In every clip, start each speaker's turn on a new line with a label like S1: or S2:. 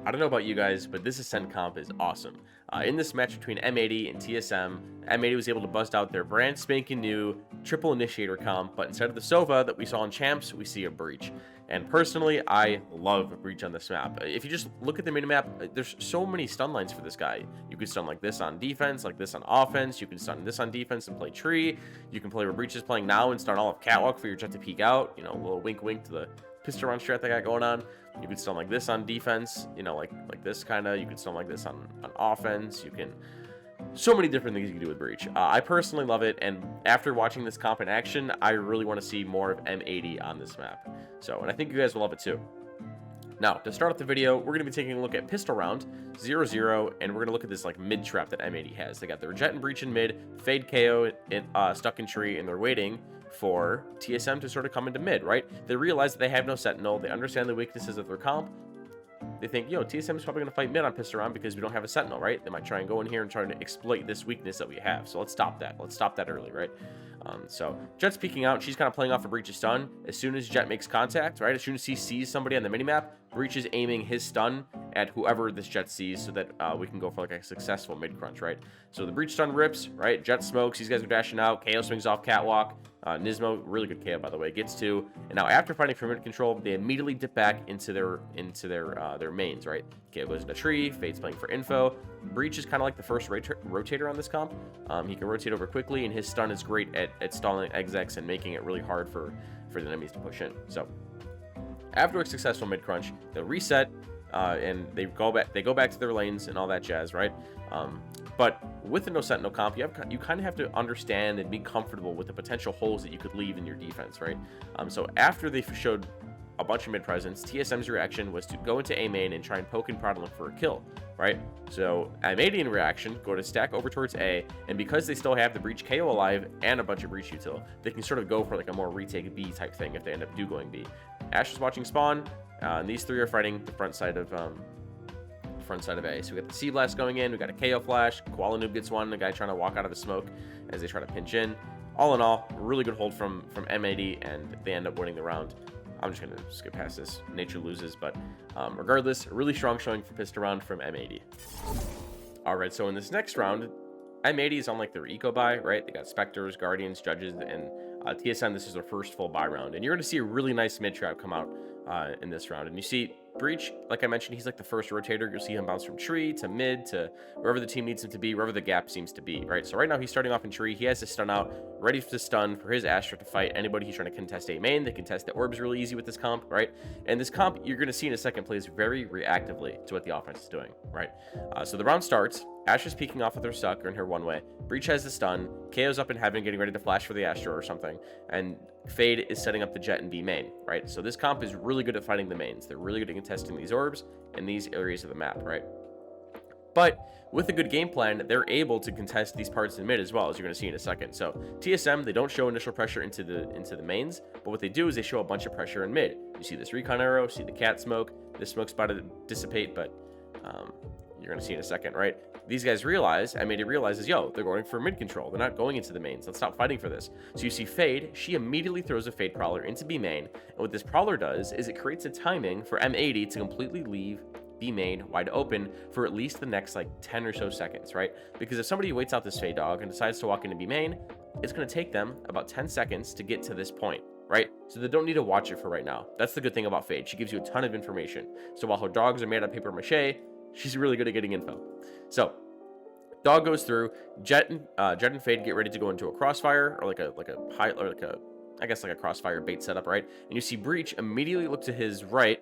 S1: I don't know about you guys, but this Ascent comp is awesome. In this match between M80 and TSM, M80 was able to bust out their brand spanking new triple initiator comp, but instead of the Sova that we saw in Champs, we see a Breach. And personally, I love Breach on this map. If you just look at the minimap, there's so many stun lines for this guy. You can stun like this on defense, like this on offense. You can stun this on defense and play tree. You can play where Breach is playing now and stun all of Catwalk for your Jet to peek out. You know, a little wink wink to the pistol round strat they got going on. You can stun like this on defense, you know, like this kind of. You can stun like this on offense. You can, so many different things you can do with Breach. I personally love it, and after watching this comp in action, I really want to see more of M80 on this map. So, and I think you guys will love it too. Now, to start off the video, we're going to be taking a look at pistol round 0-0, and we're going to look at this like mid trap that M80 has. They got their Jet and Breach in mid, Fade KO stuck in tree, and they're waiting for TSM to sort of come into mid, right? They realize that they have no Sentinel. They understand the weaknesses of their comp. They think, yo, TSM is probably going to fight mid on pistol round because we don't have a Sentinel, right? They might try and go in here and try to exploit this weakness that we have. So let's stop that. Let's stop that early, right? So Jet's peeking out. She's kind of playing off a Breach's stun. As soon as Jet makes contact, right? As soon as he sees somebody on the minimap, Breach is aiming his stun at whoever this Jet sees so that we can go for like a successful mid crunch, right? So the Breach stun rips, right? Jet smokes. These guys are dashing out. KO swings off Catwalk. Nismo, really good KO by the way, gets two. And now after fighting for mid control, they immediately dip back into their mains, right? KO goes into tree. Fade's playing for info. Breach is kind of like the first rotator on this comp. He can rotate over quickly, and his stun is great at stalling execs and making it really hard for the enemies to push in. So after a successful mid crunch, they'll reset and they go back to their lanes and all that jazz, right? But with the no Sentinel comp, you kind of have to understand and be comfortable with the potential holes that you could leave in your defense, right? So after they showed a bunch of mid presence, TSM's reaction was to go into A main and try and poke and prod and look for a kill, right? So M80 in reaction go to stack over towards A, and because they still have the Breach KO alive and a bunch of Breach util, they can sort of go for like a more retake B type thing if they end up going B. Ash is watching spawn, and these three are fighting the front side of A. So we got the C blast going in, we got a KO flash, Koala Noob gets one, the guy trying to walk out of the smoke as they try to pinch in. All in all, really good hold from M80, and they end up winning the round. I'm just gonna skip past this. Nature loses, but regardless, really strong showing for pistol round from M80. All right, so in this next round, M80 is on like their eco buy, right? They got Spectres, Guardians, Judges, and TSM. This is their first full buy round, and you're gonna see a really nice mid trap come out in this round. And you see Breach, like I mentioned, he's like the first rotator. You'll see him bounce from tree to mid to wherever the team needs him to be, wherever the gap seems to be, right? So right now he's starting off in tree. He has his stun out, ready to stun for his Astra to fight anybody who's trying to contest A main. They contest the orbs really easy with this comp, right? And this comp, you're going to see in a second, plays very reactively to what the offense is doing, right? So the round starts. Astra's peeking off with her suck or in her one way. Breach has the stun. KO's up in heaven, getting ready to flash for the Astra or something. And Fade is setting up the Jet and B main, right? So this comp is really good at fighting the mains. They're really good at contesting these orbs in these areas of the map, right? But with a good game plan, they're able to contest these parts in mid as well, as you're going to see in a second. So TSM, they don't show initial pressure into the mains, but what they do is they show a bunch of pressure in mid. You see this recon arrow, see the cat smoke. This smoke's about to dissipate, but you're going to see in a second, right? These guys realize, M80 realizes, yo, they're going for mid control. They're not going into the mains. Let's stop fighting for this. So you see Fade, she immediately throws a Fade Prowler into B main. And what this Prowler does is it creates a timing for M80 to completely leave B main wide open for at least the next like 10 or so seconds, right? Because if somebody waits out this Fade dog and decides to walk into B main, it's going to take them about 10 seconds to get to this point, right? So they don't need to watch it for right now. That's the good thing about Fade. She gives you a ton of information. So while her dogs are made out of paper mache, she's really good at getting info. So dog goes through. Jet and Fade get ready to go into a crossfire or like a crossfire bait setup, right? And you see Breach immediately look to his right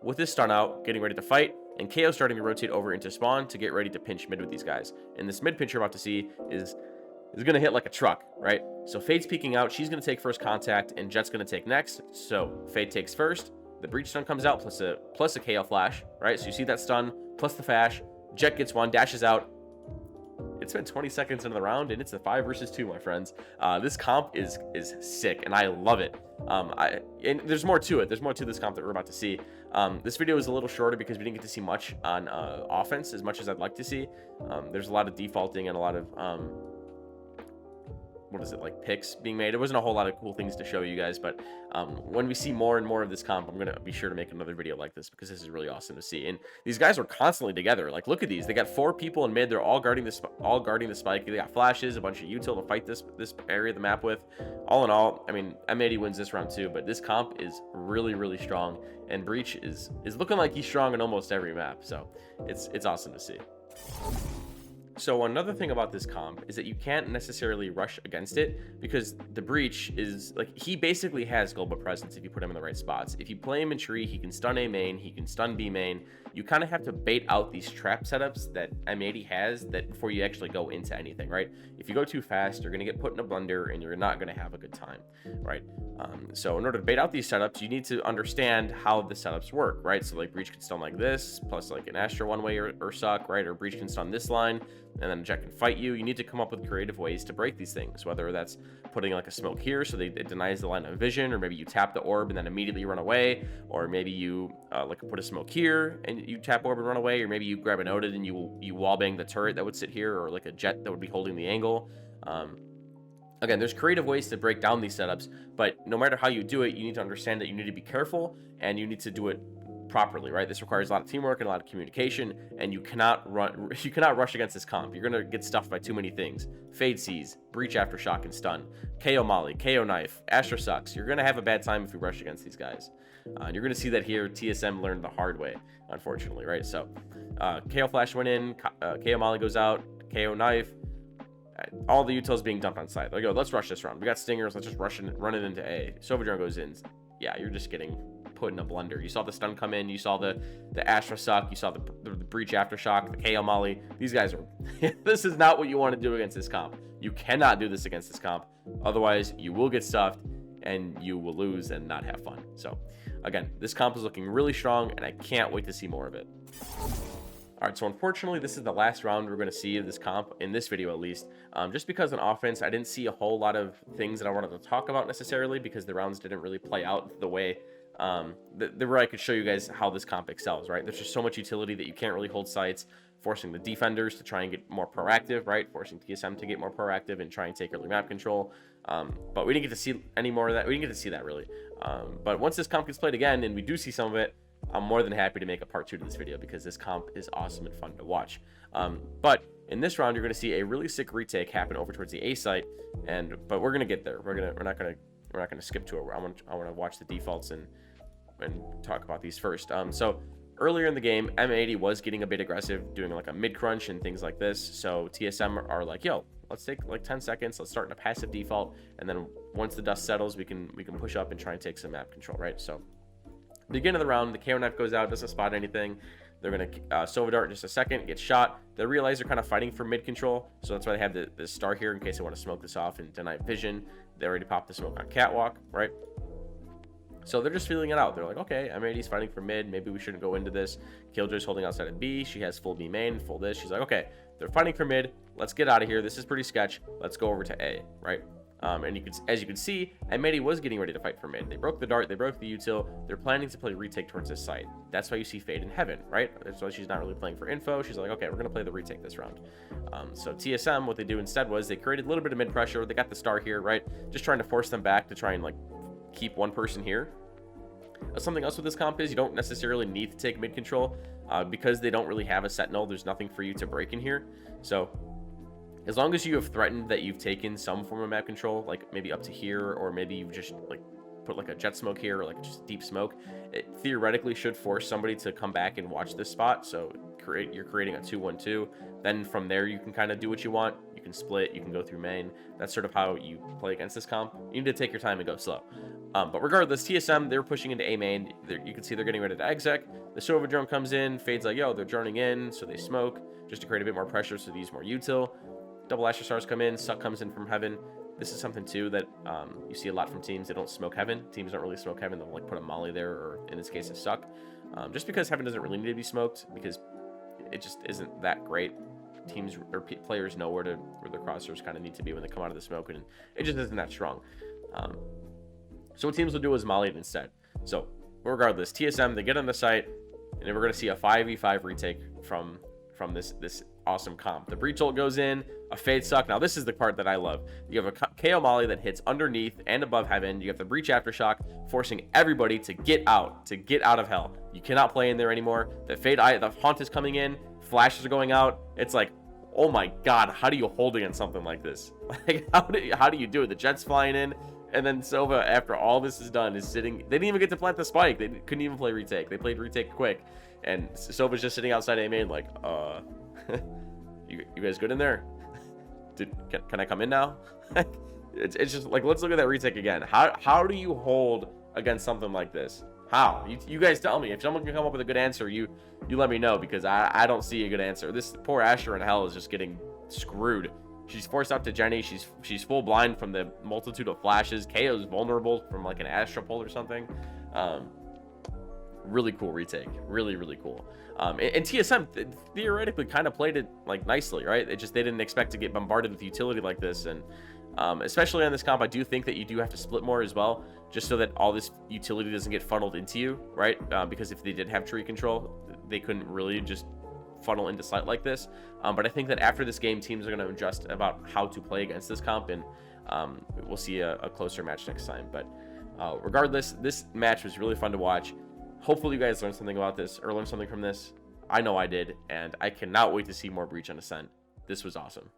S1: with his stun out, getting ready to fight, and KO starting to rotate over into spawn to get ready to pinch mid with these guys. And this mid pinch you're about to see is gonna hit like a truck, right? So Fade's peeking out. She's gonna take first contact, and Jet's gonna take next. So Fade takes first. The Breach stun comes out plus a KO flash, right? So you see that stun plus the flash. Jet gets one, dashes out. It's been 20 seconds into the round, and it's a 5 versus 2, my friends. This comp is sick, and I love it. And there's more to it. There's more to this comp that we're about to see. This video is a little shorter because we didn't get to see much on offense as much as I'd like to see. There's a lot of defaulting and a lot of what is it, like picks being made. There wasn't a whole lot of cool things to show you guys, but when we see more and more of this comp, I'm gonna be sure to make another video like this because this is really awesome to see. And these guys are constantly together. Like, look at these. They got 4 people in mid. They're all guarding the spike. They got flashes, a bunch of util to fight this area of the map with. All in all, I mean, M80 wins this round too, but this comp is really, really strong, and Breach is looking like he's strong in almost every map. So it's awesome to see. So another thing about this comp is that you can't necessarily rush against it, because the Breach is like, he basically has global presence if you put him in the right spots. If you play him in tree, he can stun A main, he can stun B main. You kind of have to bait out these trap setups that M80 has that before you actually go into anything, right? If you go too fast, you're going to get put in a blender and you're not going to have a good time, right? So in order to bait out these setups, you need to understand how the setups work, right? So like Breach can stun like this, plus like an Astra one way or suck, right? Or Breach can stun this line, and then Jet can fight you. You need to come up with creative ways to break these things, whether that's putting like a smoke here so it denies the line of vision, or maybe you tap the orb and then immediately run away, or maybe you like put a smoke here and you tap orb and run away, or maybe you grab an Odin and you wallbang the turret that would sit here, or like a Jet that would be holding the angle. Again, there's creative ways to break down these setups, but no matter how you do it, you need to understand that you need to be careful and you need to do it properly, right? This requires a lot of teamwork and a lot of communication, and you cannot rush against this comp. You're gonna get stuffed by too many things. Fade Seize, Breach Aftershock and Stun, KO Molly, KO Knife, Astra Sucks. You're gonna have a bad time if you rush against these guys. And you're gonna see that here. TSM learned the hard way, unfortunately, right? So KO Flash went in, KO Molly goes out, KO Knife. All the utils being dumped on side. Like, yo, let's rush this round. We got stingers. Let's just run it into A. Sova drone goes in. Yeah, you're just getting put in a blender. You saw the stun come in. You saw the Astra suck. You saw the Breach Aftershock, the KO Molly. These guys are... This is not what you want to do against this comp. You cannot do this against this comp. Otherwise, you will get stuffed and you will lose and not have fun. So, again, this comp is looking really strong, and I can't wait to see more of it. All right, so unfortunately, this is the last round we're going to see of this comp, in this video at least. Just because on offense, I didn't see a whole lot of things that I wanted to talk about necessarily, because the rounds didn't really play out the way where I could show you guys how this comp excels, right? There's just so much utility that you can't really hold sites, forcing the defenders to try and get more proactive, right? Forcing TSM to get more proactive and try and take early map control. But we didn't get to see any more of that. We didn't get to see that really. But once this comp gets played again, and we do see some of it, I'm more than happy to make a part 2 to this video, because this comp is awesome and fun to watch. But in this round, you're going to see a really sick retake happen over towards the A site, but we're going to get there. We're not going to skip to it. I want to watch the defaults and talk about these first. So earlier in the game, M80 was getting a bit aggressive, doing like a mid crunch and things like this. So TSM are like, yo, let's take like 10 seconds. Let's start in a passive default, and then once the dust settles, we can push up and try and take some map control, right? So beginning of the round, the KO Knife goes out, doesn't spot anything. They're going to Sova Dart in just a second, get shot. They realize they're kind of fighting for mid control, so that's why they have the star here in case they want to smoke this off and deny vision. They already popped the smoke on Catwalk, right? So they're just feeling it out. They're like, okay, M80's fighting for mid. Maybe we shouldn't go into this. Killjoy's holding outside of B. She has full B main, full this. She's like, okay, they're fighting for mid. Let's get out of here. This is pretty sketch. Let's go over to A, right? And as you can see, M80 was getting ready to fight for mid. They broke the dart, they broke the util. They're planning to play retake towards this site. That's why you see Fade in Heaven, right? That's why she's not really playing for info. She's like, okay, we're gonna play the retake this round. So TSM, what they do instead was they created a little bit of mid pressure. They got the star here, right? Just trying to force them back to try and like keep one person here. Something else with this comp is you don't necessarily need to take mid control because they don't really have a Sentinel. There's nothing for you to break in here. So as long as you have threatened that you've taken some form of map control, like maybe up to here, or maybe you've just like put like a jet smoke here, or like just deep smoke, it theoretically should force somebody to come back and watch this spot. So you're creating a 2-1-2. Then from there, you can kind of do what you want. You can split, you can go through main. That's sort of how you play against this comp. You need to take your time and go slow. But regardless, TSM, they're pushing into A main. You can see they're getting ready to exec. The Sova drone comes in, Fade's like, yo, they're droning in, so they smoke just to create a bit more pressure, so they use more util. Double Asher Stars come in, Suck comes in from Heaven. This is something too that you see a lot from teams. They don't smoke Heaven. Teams don't really smoke Heaven. They'll like put a Molly there, or in this case a Suck. Just because Heaven doesn't really need to be smoked, because it just isn't that great. Teams or players know where their crosshairs kind of need to be when they come out of the smoke, and it just isn't that strong. So what teams will do is Molly it instead. So regardless, TSM, they get on the site, and then we're going to see a 5v5 retake from this awesome comp. The breach ult goes in, a fade suck. Now this is the part that I love. You have a KO molly that hits underneath and above heaven. You have the breach aftershock, forcing everybody to get out of hell. You cannot play in there anymore. The fade, the haunt is coming in, flashes are going out. It's like, oh my god, how do you hold against something like this? Like, how do you do it? The jet's flying in, and then Sova, after all this is done, is sitting. They didn't even get to plant the spike. They couldn't even play retake. They played retake quick, and Sova's just sitting outside A main like, you guys good in there? Can I come in now? It's just like, let's look at that retake again. How do you hold against something like this? How? You guys tell me. If someone can come up with a good answer, you let me know, because I don't see a good answer. This poor Asher in hell is just getting screwed. She's forced out to Jenny. She's full blind from the multitude of flashes. KO's vulnerable from like an Astra pull or something. Really cool retake. Really, really cool. And TSM theoretically kind of played it like nicely, right? They didn't expect to get bombarded with utility like this. And especially on this comp, I do think that you do have to split more as well, just so that all this utility doesn't get funneled into you, right? Because if they did have tree control, they couldn't really just funnel into site like this. But I think that after this game, teams are going to adjust about how to play against this comp, and we'll see a closer match next time. But regardless, this match was really fun to watch. Hopefully you guys learned something about this, or learned something from this. I know I did, and I cannot wait to see more Breach on Ascent. This was awesome.